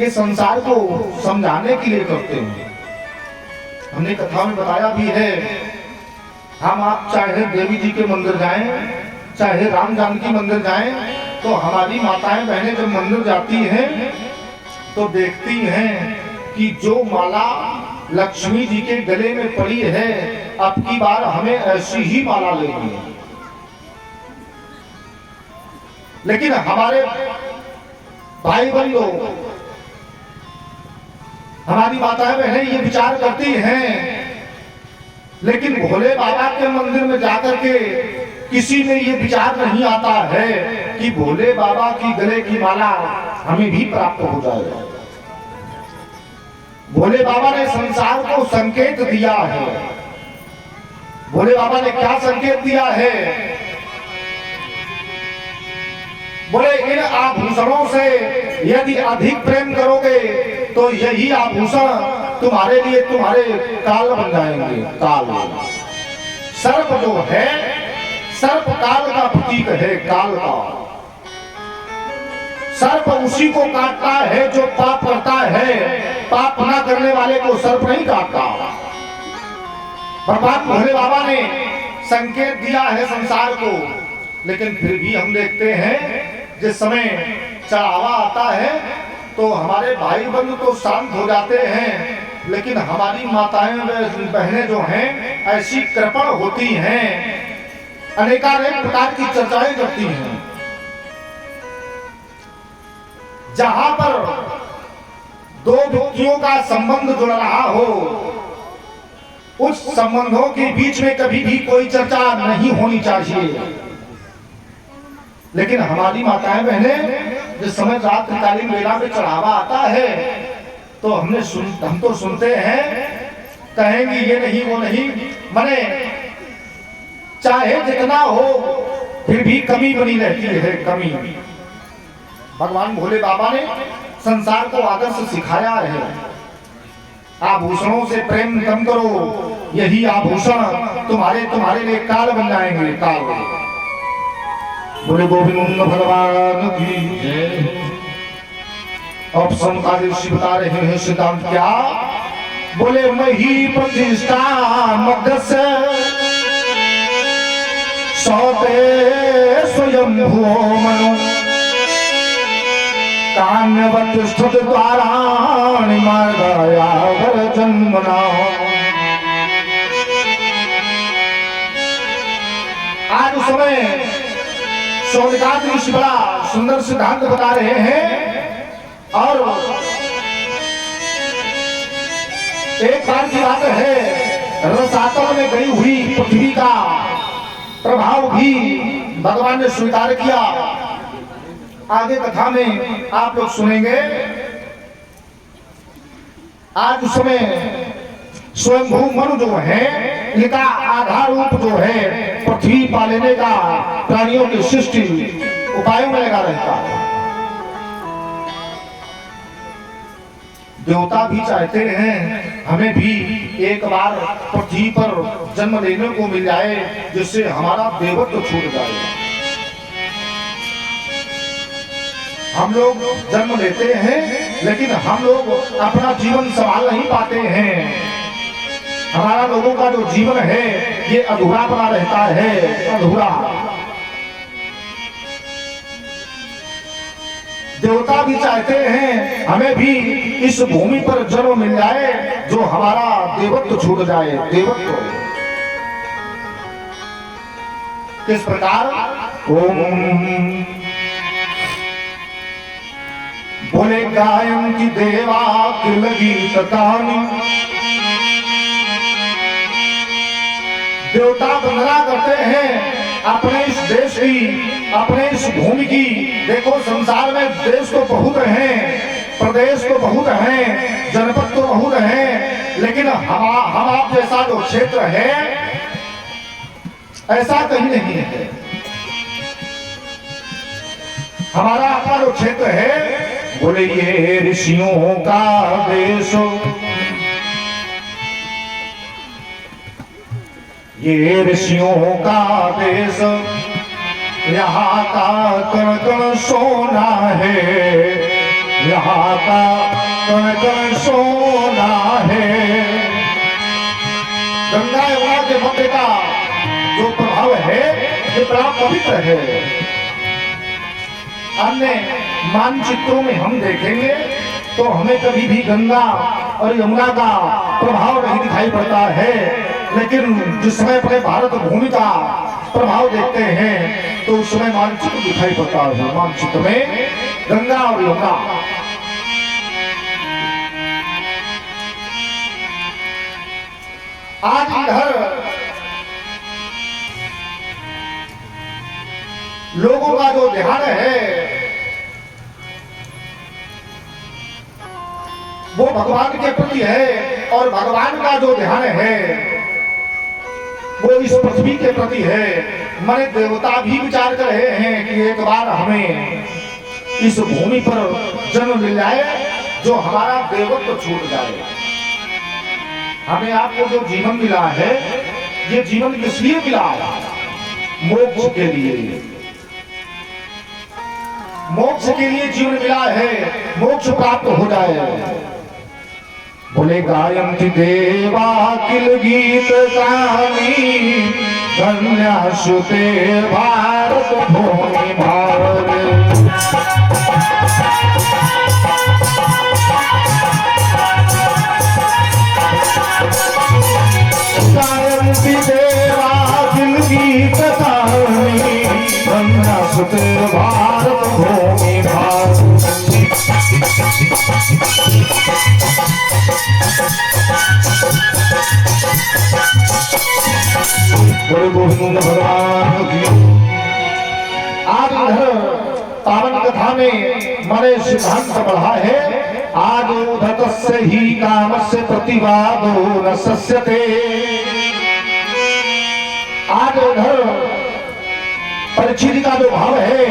ये संसार को समझाने के लिए करते हैं। हमने कथा में बताया भी है, हम आप चाहे देवी जी के मंदिर जाएं, चाहे राम जानकी मंदिर जाएं, तो हमारी माताएं बहनें जब मंदिर जाती हैं तो देखती हैं कि जो माला लक्ष्मी जी के गले में पड़ी है, अब की बार हमें ऐसी ही माला लेनी है। लेकिन हमारे भाई बंधु, हमारी माताएं बहनें ये विचार करती हैं, लेकिन भोले बाबा के मंदिर में जाकर के किसी में ये विचार नहीं आता है कि भोले बाबा की गले की माला हमें भी प्राप्त हो जाए। भोले बाबा ने संसार को संकेत दिया है। भोले बाबा ने क्या संकेत दिया है? बोले इन आभूषणों से यदि अधिक प्रेम करोगे तो यही आभूषण तुम्हारे लिए तुम्हारे काल बन जाएंगे। काल, सर्प जो है, सर्प काल का प्रतीक है। काल का सर्प उसी को काटता है जो पाप करता है, पाप ना करने वाले को सर्प नहीं काटता। भगवान भोले बाबा ने संकेत दिया है संसार को, लेकिन फिर भी हम देखते हैं जिस समय चढ़ावा आता है तो हमारे भाई बंधु तो शांत हो जाते हैं, लेकिन हमारी माताएं बहनें जो हैं ऐसी कृपण होती हैं, अनेकानेक प्रकार की चर्चाएं करती हैं। जहां पर दो व्यक्तियों का संबंध जुड़ रहा हो, उस संबंधों के बीच में कभी भी कोई चर्चा नहीं होनी चाहिए। लेकिन हमारी माताएं बहनें जिस समय रात्रिकालीन वेला में चढ़ावा आता है तो हम तो सुनते हैं, कहेंगे ये नहीं वो नहीं, मने चाहे जितना हो फिर भी कमी बनी रहती है, कमी। भगवान भोले बाबा ने संसार को आदर्श सिखाया है, आभूषणों से प्रेम कम करो, यही आभूषण तुम्हारे लिए काल बन जाएंगे। काल। बोले गोविंद भगवान की जय। अब समकाली ऋषि बता रहे हैं सिद्धांत क्या? बोले मही प्रतिष्ठा मध्य से सौते स्वयं भुवो मनु काम्यवत स्थित द्वाराणि मार्गाया वर जन्मना। आज उस समय शौनकादि ऋषि बड़ा सुंदर सिद्धांत बता रहे हैं, और एक बार की बात है, रसातल में गई हुई पृथ्वी का प्रभाव भी भगवान ने स्वीकार किया। आगे कथा में आप लोग सुनेंगे। आज उस समय स्वयंभू मनु जो है, इनका आधार रूप जो है पृथ्वी पालने का, प्राणियों की सृष्टि उपायों में लगा रहता है। देवता भी चाहते हैं हमें भी एक बार पृथ्वी पर जन्म लेने को मिल जाए, जिससे हमारा देवत्व छूट जाए। हम लोग जन्म लेते हैं, लेकिन हम लोग अपना जीवन संभाल नहीं पाते हैं। हमारा लोगों का जो जीवन है ये अधूरा बना रहता है, अधूरा। देवता भी चाहते हैं हमें भी इस भूमि पर जन्म मिल जाए, जो हमारा देवत्व छूट जाए। देवत्व किस प्रकार? ओम बोले गायन की देवा की लगी कहानी। देवता वंदना करते हैं अपने इस देश की, अपने इस भूमि की। देखो संसार में देश तो बहुत हैं, प्रदेश तो बहुत हैं, जनपद तो बहुत हैं, लेकिन हम आप जैसा जो क्षेत्र है ऐसा कहीं नहीं है। हमारा अपना जो क्षेत्र है, बोले ये ऋषियों का देश, ये ऋषियों का देश, यहाँ का कण कण सोना है। यहाँ का कण कण सोना है। गंगा यमुना के मध्य का जो प्रभाव है ये बड़ा पवित्र है। अन्य मानचित्रों में हम देखेंगे तो हमें कभी भी गंगा और यमुना का प्रभाव नहीं दिखाई पड़ता है, लेकिन जिस समय अपने भारत भूमि का प्रभाव देखते हैं तो उस समय मानचित्र दिखाई पड़ता है। मानचित्र में गंगा और यमुना। आज इधर लोगों का जो ध्यान है वो भगवान के प्रति है, और भगवान का जो ध्यान है वो इस पृथ्वी के प्रति है। माने देवता भी विचार कर रहे हैं कि एक बार हमें इस भूमि पर जन्म मिल जाए जो हमारा देवत्व छूट जाए। हमें आपको जो जीवन मिला है ये जीवन किस लिए मिला है? मोक्ष के लिए। मोक्ष के लिए जीवन मिला है, मोक्ष प्राप्त हो जाए। बोले गायन्ति देवा किल गीत गानी धन्यासुते भारत भूमि भारत। गायन्ति देवा किल गीत गानी धन्यासुते भारत भूमि भारत। बोले गोविंद भगवान की। आज इधर पावन कथा में मैंने सिद्धांत पढ़ा है, आज उद्धतस्य ही कामस्य प्रतिवादो न सस्यते। आज उधर परीक्षित का जो भाव है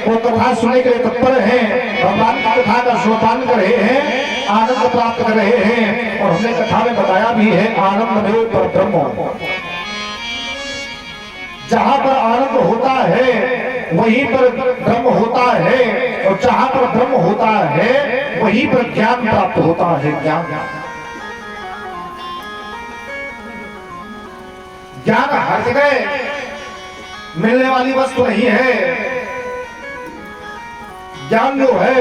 वो कथा सुनने के लिए तत्पर है, भगवान की कथा का श्रोतान कर रहे हैं, आनंद प्राप्त कर रहे हैं। और हमने कथा में बताया भी है आनंद में पर ब्रह्म। जहां पर आनंद होता है वहीं पर ब्रह्म होता है, और जहां पर ब्रह्म होता है वहीं पर ज्ञान प्राप्त होता है। ज्ञान हर जगह मिलने वाली वस्तु नहीं है। ज्ञान जो है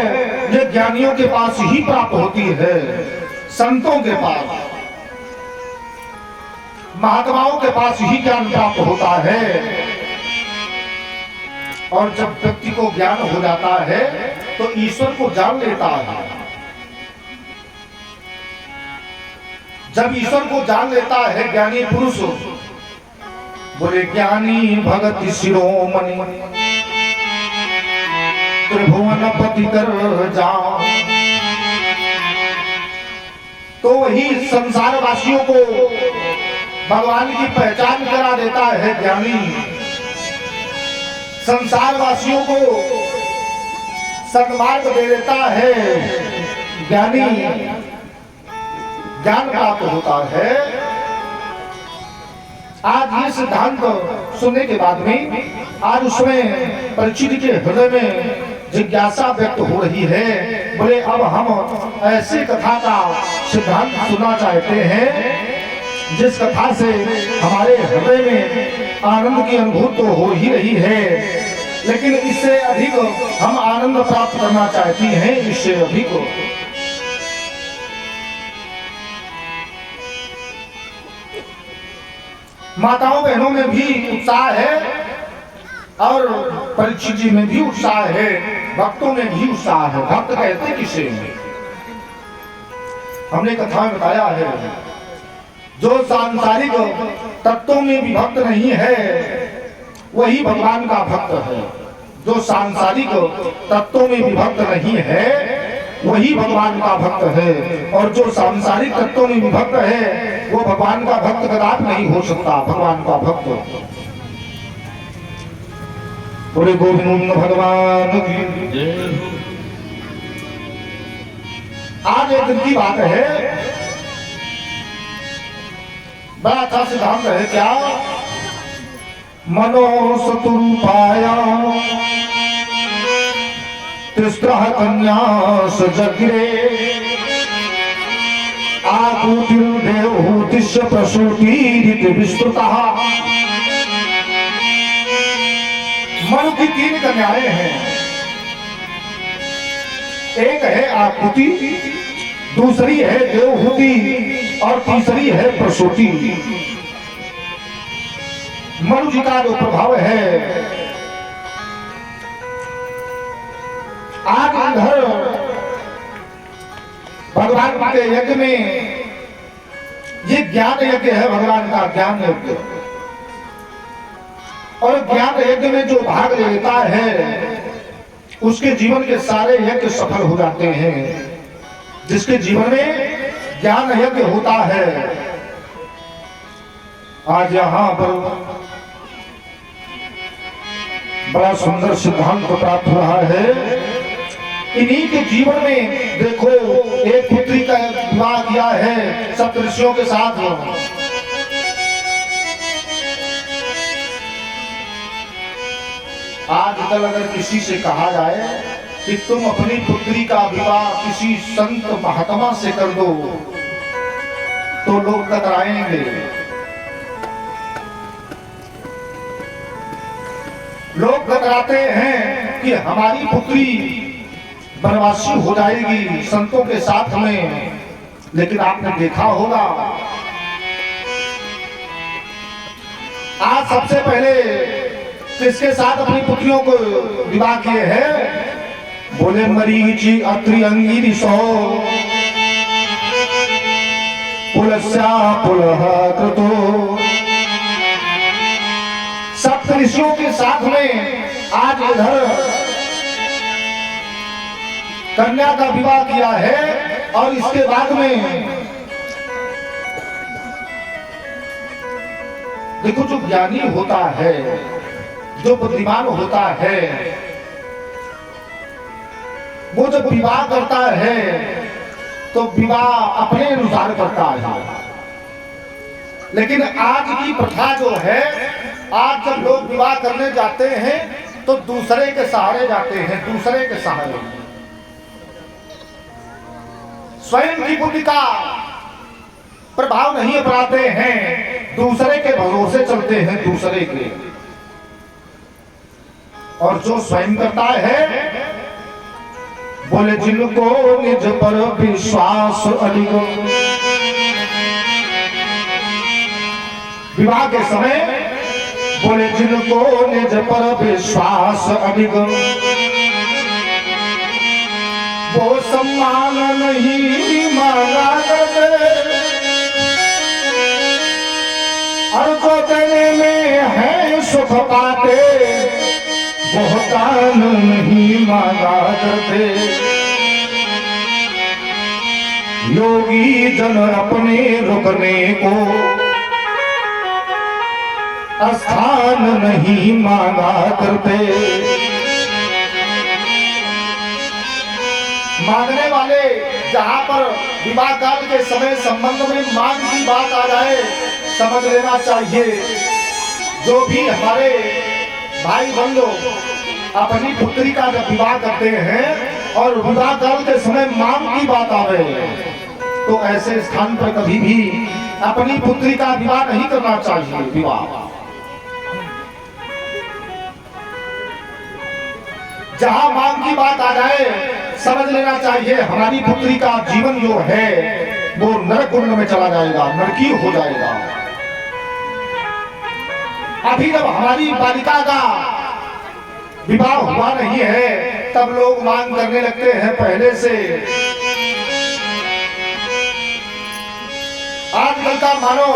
ये ज्ञानियों के पास ही प्राप्त होती है, संतों के पास, महात्माओं के पास ही ज्ञान प्राप्त होता है। और जब व्यक्ति को ज्ञान हो जाता है तो ईश्वर को जान लेता है। जब ईश्वर को जान लेता है ज्ञानी पुरुष, बोले ज्ञानी भगत शिरोमणि त्रिभुवन पति कर जाओ, तो वही संसार वासियों को भगवान की पहचान करा देता है। ज्ञानी संसार वासियों को सन्मार्ग दे देता है। ज्ञानी ज्ञान प्राप्त होता है। आज ये सिद्धांत सुनने के बाद में आज उसमें परीक्षित के हृदय में जिज्ञासा व्यक्त हो रही है। बोले अब हम ऐसी कथा का सिद्धांत सुनना चाहते हैं जिस कथा से हमारे हृदय में आनंद की अनुभूति तो हो ही रही है, लेकिन इससे अधिक हम आनंद प्राप्त करना चाहती हैं। इससे अधिक माताओं बहनों में भी उत्साह है और परीक्षित जी में भी उत्साह है, भक्तों में भी उत्साह है। भक्त कहते किसे हमने कथा में बताया है, जो सांसारिक तत्वों में भी भक्त नहीं है वही भगवान का भक्त है। जो सांसारिक तत्वों में भी भक्त नहीं है वही भगवान का भक्त है। और जो सांसारिक तत्वों में भी भक्त है वो भगवान का भक्त कदापि नहीं हो सकता। भगवान का भक्त बोले गोविंद भगवान की। आज एक दिन की बात है, बड़ा अच्छा सिद्धांत है। क्या मनो सतुरूपाया तिस्रः कन्यास जग्रे आकुतिर्देवहूतिश्च प्रसूतिरिति विस्तृतः। मनु की 3 कन्याएं हैं। एक है आकुति, दूसरी है देवहूति और तीसरी है प्रसूति। मनु जी का जो प्रभाव है, आज इधर भगवान के यज्ञ में, ये ज्ञान यज्ञ है, भगवान का ज्ञान यज्ञ। और ज्ञान यज्ञ में जो भाग लेता है उसके जीवन के सारे यज्ञ सफल हो जाते हैं। जिसके जीवन में ज्ञान यज्ञ होता है, आज यहां पर बड़ा सुंदर सिद्धांत प्राप्त हो रहा है। इन्हीं के जीवन में देखो, एक पुत्री का विवाह किया है सप्तऋषियों के साथ। आजकल अगर किसी से कहा जाए कि तुम अपनी पुत्री का विवाह किसी संत महात्मा से कर दो, तो लोग कतराएंगे। लोग कतराते हैं कि हमारी पुत्री बनवासी हो जाएगी संतों के साथ में। लेकिन आपने देखा होगा, आज सबसे पहले किसके साथ अपनी पुत्रियों को विवाह किए हैं? बोले मरीचि अत्रि अंगिरिशो पुलस्या पुलह कृतो। सप्तऋषियों के साथ में आज इधर कन्या का विवाह किया है। और इसके बाद में देखो, जो ज्ञानी होता है, जो बुद्धिमान होता है, वो जब विवाह करता है तो विवाह अपने अनुसार करता है। लेकिन आज की प्रथा जो है, आज जब लोग विवाह करने जाते हैं तो दूसरे के सहारे जाते हैं, दूसरे के सहारे। स्वयं की बुद्धि का प्रभाव नहीं अपनाते हैं, दूसरे के भरोसे चलते हैं, दूसरे के। और जो स्वयं करता है, बोले जिनको निज पर विश्वास अधिक। विवाह के समय बोले जिनको निज पर विश्वास अधिक, वो सम्मान नहीं मांगा करते। और जो देने में है सुख पाते, वो दान नहीं मांगा करते। योगी जन अपने रुकने को स्थान नहीं मांगा करते। मांगने वाले जहां पर विवाह काल के समय संबंध में मांग की बात आ जाए, समझ लेना चाहिए जो भी हमारे भाई बंधु अपनी पुत्री का जब विवाह करते हैं और विवाह काल के समय मांग की बात आवे, तो ऐसे स्थान पर कभी भी अपनी पुत्री का विवाह नहीं करना चाहिए। विवाह जहां मांग की बात आ जाए, समझ लेना चाहिए हमारी पुत्री का जीवन जो है वो नरक कुंड में चला जाएगा, नरकी हो जाएगा। अभी जब हमारी बालिका का विवाह हुआ नहीं है, तब लोग मांग करने लगते हैं पहले से। आजकल का मानो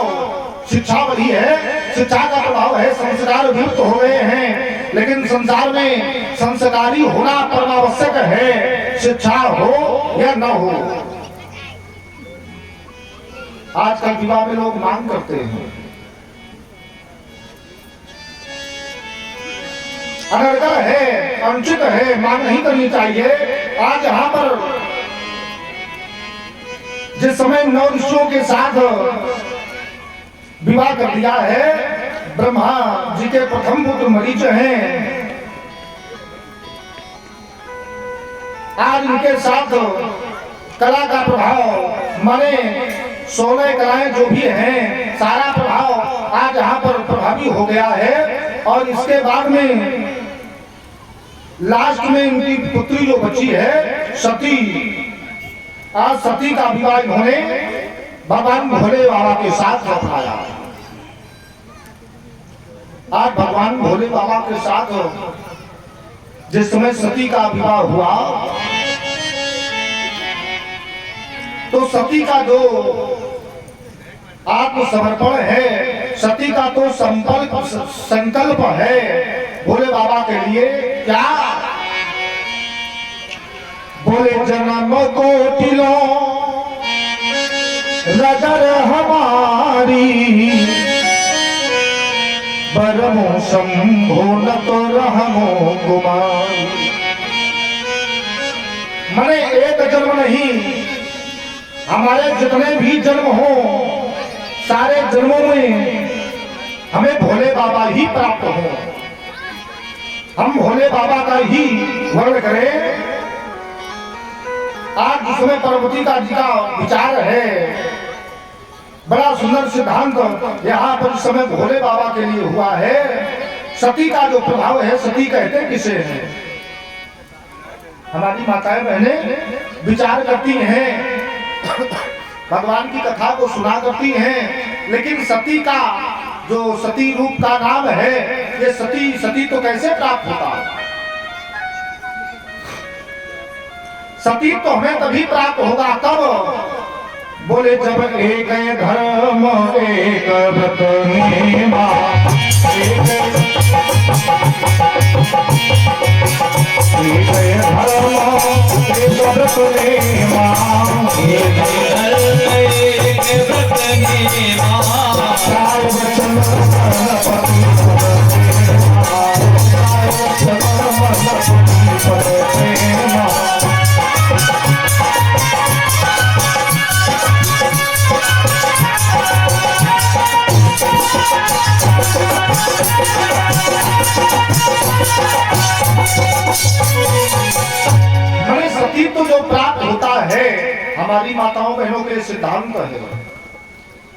शिक्षा बढ़ी है, शिक्षा का प्रभाव है, संस्कार युक्त हो गए हैं। लेकिन संसार में संस्कारी होना परमावश्यक है, शिक्षा हो या न हो। आजकल विवाह में लोग मांग करते हैं, अनर्गल है, अनुचित है, मांग नहीं करनी चाहिए। आज यहाँ पर जिस समय 9 ऋषियों के साथ विवाह कर दिया है, ब्रह्मा जी के प्रथम पुत्र मरीच हैं। आज इनके साथ कला का प्रभाव माने 16 कलाएं जो भी हैं सारा प्रभाव आज यहाँ पर प्रभावी हो गया है। और इसके बाद में लास्ट में इनकी पुत्री जो बची है सती, आज सती का विवाह इन्होंने भगवान भोले बाबा के साथ रखाया। आज भगवान भोले बाबा के साथ जिस समय सती का विवाह हुआ तो सती का जो आत्मसमर्पण है, सती का तो संकल्प है भोले बाबा के लिए क्या, बोले जन्म कोटिलो रगर हमारी बरमो शंभो न तो रहमो कुमार। मने एक जन्म नहीं, हमारे जितने भी जन्म हो सारे जन्मों में हमें भोले बाबा ही प्राप्त हो, हम भोले बाबा का ही वर्ण करें। आज जिसमें पार्वती का जी का विचार है, बड़ा सुंदर सिद्धांत यहाँ पर इस समय भोले बाबा के लिए हुआ है। सती का जो प्रभाव है, सती कहते किसे है, हमारी माताएं बहनें विचार करती हैं, भगवान की कथा को सुना करती हैं, लेकिन सती का जो सती रूप का नाम है, ये सती तो कैसे प्राप्त होता है? सती तो हमें तभी प्राप्त होगा तब, बोले जब एक धर्म एक व्रत नेमा, एक धर्म एक व्रत नेमा, एक धर्म एक व्रत नेमा, चार वचन पति प्रेमा। हमें सतीत्व जो प्राप्त होता है, हमारी माताओं बहनों के सिद्धांत है,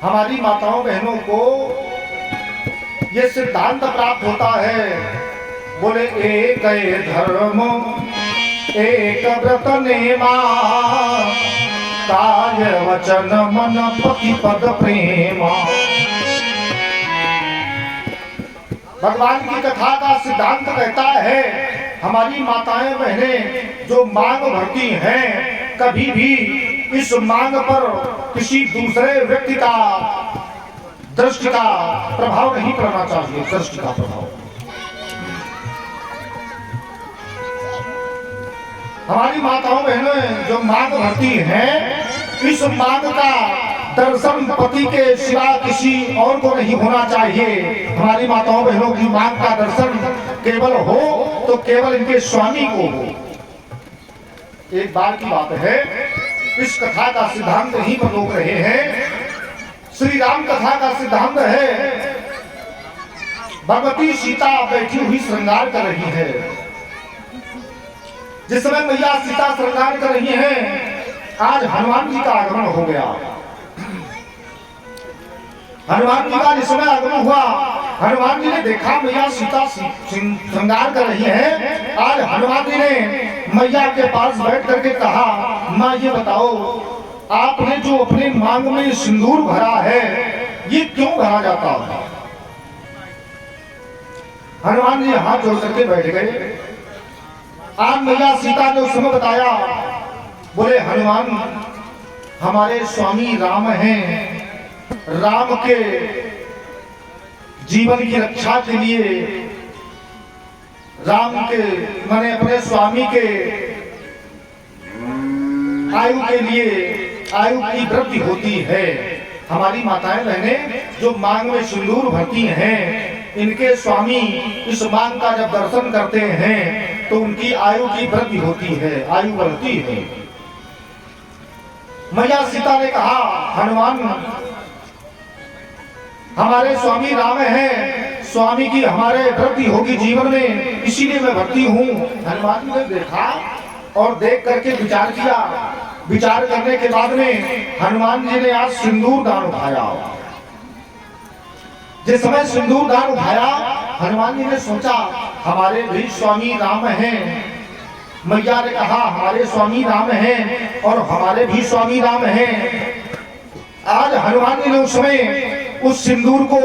हमारी माताओं बहनों को ये सिद्धांत प्राप्त होता है, बोले एक धर्म एक व्रत नेमा, काय वचन मन पति पद प्रेमा। भगवान की कथा का सिद्धांत कहता है, हमारी माताएं बहनें जो मांग भरती हैं, कभी भी इस मांग पर किसी दूसरे व्यक्ति का दृष्टि का प्रभाव नहीं पड़ना चाहिए, दृष्टि का प्रभाव। हमारी माताओं बहनें जो मांग भरती हैं, इस मांग का दर्शन पति के सिवा किसी और को नहीं होना चाहिए। हमारी माताओं बहनों की मांग का दर्शन केवल हो तो केवल इनके स्वामी को हो। एक बार की बात है, इस कथा का सिद्धांत यहीं पर लोग रहे हैं, श्री राम कथा का सिद्धांत है, भगवती सीता बैठी हुई श्रृंगार कर रही है। जिस समय मैया सीता श्रृंगार कर रही हैं, आज हनुमान जी का आगमन हो गया। हनुमान जी का जिस समय आगमन हुआ, हनुमान जी ने देखा मैया सीता श्रृंगार कर रही है। आज हनुमान जी ने मैया के पास बैठ करके कहा, माँ ये बताओ, आपने जो अपने मांग में सिंदूर भरा है, ये क्यों भरा जाता है? हनुमान जी हाथ जोड़ करके बैठ गए। आज मैया सीता ने उस समय बताया, बोले हनुमान, हमारे स्वामी राम हैं, राम के जीवन की रक्षा के लिए, राम के माने अपने स्वामी के आयु के लिए आयु की वृद्धि होती है। हमारी माताएं बहनें जो मांग में सिंदूर भरती हैं, इनके स्वामी इस मांग का जब दर्शन करते हैं तो उनकी आयु की वृद्धि होती है, आयु बढ़ती है। मैया सीता ने कहा, हनुमान, हमारे स्वामी राम हैं, स्वामी की हमारे वृद्धि होगी जीवन में, इसीलिए मैं भरती हूँ। हनुमान जी ने देखा और देख करके विचार किया। विचार करने के बाद में हनुमान जी ने आज सिंदूर दान उठाया। जिस समय सिंदूर दान उठाया, हनुमान जी ने सोचा हमारे भी स्वामी राम हैं। मैया ने कहा हमारे स्वामी राम हैं और हमारे भी स्वामी राम हैं। आज हनुमान जी ने उस समय उस सिंदूर को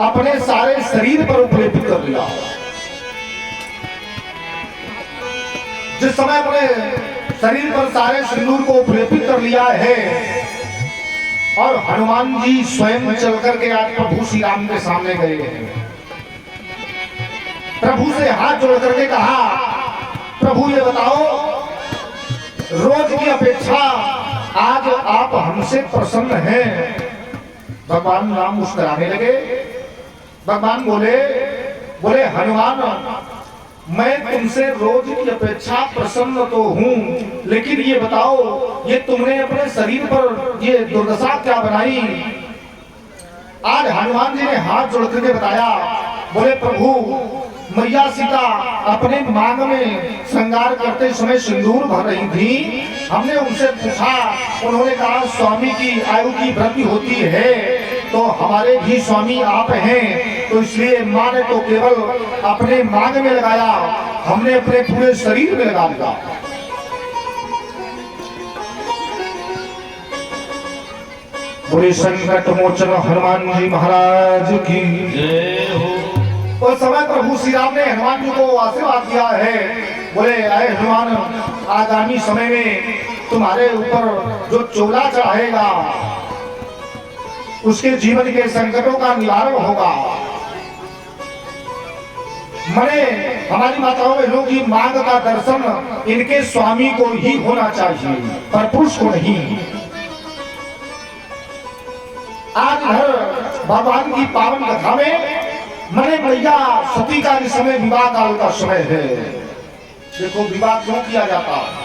अपने सारे शरीर पर उपलेपित कर लिया। जिस समय अपने शरीर पर सारे सिंदूर को उपलेपित कर लिया है और हनुमान जी स्वयं चल करके आज प्रभु श्री राम के सामने गए हैं। प्रभु से हाथ जोड़ करके कहा, प्रभु ये बताओ, रोज की अपेक्षा आज आप हमसे प्रसन्न हैं। भगवान राम मुस्कुराने लगे। भगवान बोले हनुमान, मैं तुमसे रोज की अपेक्षा प्रसन्न तो हूं, लेकिन ये बताओ ये तुमने अपने शरीर पर ये दुर्दशा क्या बनाई। आज हनुमान जी ने हाथ जोड़ करके बताया, बोले प्रभु मैया सीता अपने मांग में श्रृंगार करते समय सिंदूर भर रही थी। हमने उनसे पूछा, उन्होंने कहा स्वामी की आयु की वृद्धि होती है तो हमारे भी स्वामी आप हैं, तो इसलिए मां ने तो केवल अपने मांग में लगाया, हमने अपने पूरे शरीर में लगा दिया। बोले संकट मोचन हनुमान जी महाराज की जय हो। उस समय प्रभु श्री राम ने हनुमान जी को आशीर्वाद दिया है। बोले अरे हनुमान, आगामी समय में तुम्हारे ऊपर जो चोला चढ़ाएगा उसके जीवन के संकटों का निवारण होगा। मने हमारी माताओं बहनों की मांग का दर्शन इनके स्वामी को ही होना चाहिए, पर पुरुष को नहीं। आज भगवान की पावन कथा में मने मैया सती का इस समय विवाह काल का समय है। देखो विवाह क्यों किया जाता है।